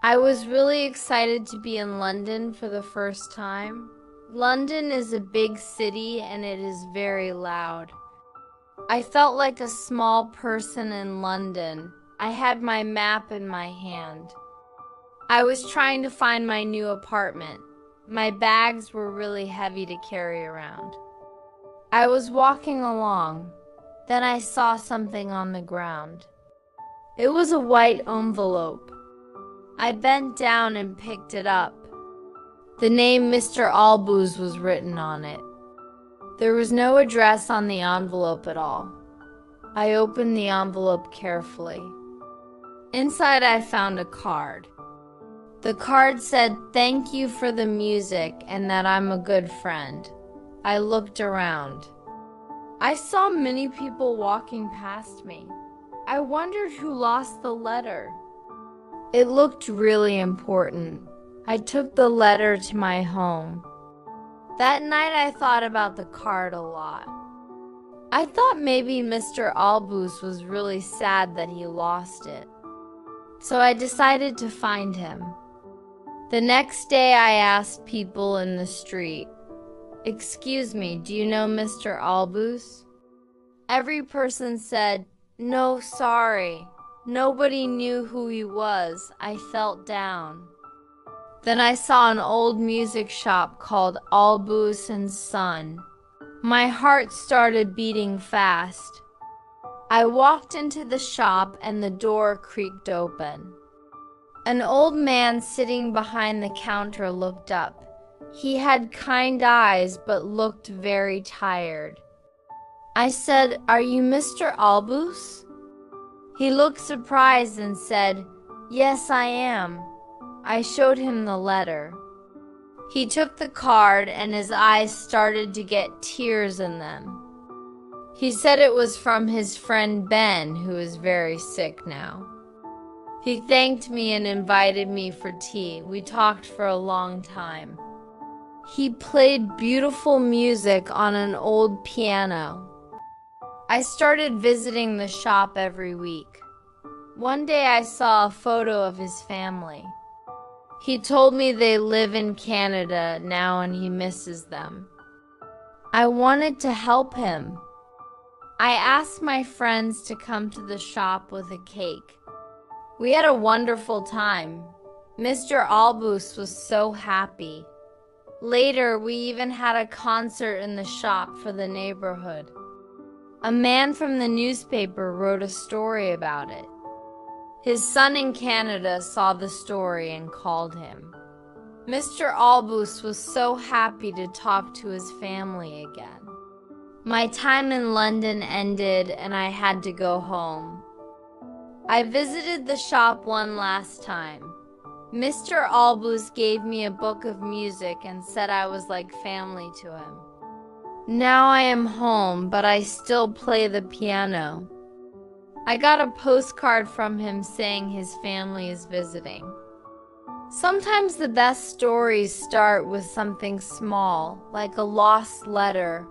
I was really excited to be in London for the first time. London is a big city and it is very loud. I felt like a small person in London. I had my map in my hand. I was trying to find my new apartment. My bags were really heavy to carry around. I was walking along. Then I saw something on the ground. It was a white envelope. I bent down and picked it up. The name Mr. Albus was written on it. There was no address on the envelope at all. I opened the envelope carefully. Inside I found a card. The card said, "Thank you for the music and that I'm a good friend." I looked around. I saw many people walking past me. I wondered who lost the letter. It looked really important. I took the letter to my home. That night I thought about the card a lot. I thought maybe Mr. Albus was really sad that he lost it. So I decided to find him. The next day I asked people in the street, "Excuse me, do you know Mr. Albus?" Every person said, "No, sorry." Nobody knew who he was. I felt down. Then I saw an old music shop called Albus and Son. My heart started beating fast. I walked into the shop and the door creaked open. An old man sitting behind the counter looked up. He had kind eyes but looked very tired. I said, "Are you Mr. Albus?" He looked surprised and said, "Yes, I am." I showed him the letter. He took the card and his eyes started to get tears in them. He said it was from his friend Ben, who is very sick now. He thanked me and invited me for tea. We talked for a long time. He played beautiful music on an old piano. I started visiting the shop every week. One day I saw a photo of his family. He told me they live in Canada now and he misses them. I wanted to help him. I asked my friends to come to the shop with a cake. We had a wonderful time. Mr. Albus was so happy. Later, we even had a concert in the shop for the neighborhood. A man from the newspaper wrote a story about it. His son in Canada saw the story and called him. Mr. Albus was so happy to talk to his family again. My time in London ended and I had to go home. I visited the shop one last time. Mr. Albus gave me a book of music and said I was like family to him. Now I am home, but I still play the piano. I got a postcard from him saying his family is visiting. Sometimes the best stories start with something small, like a lost letter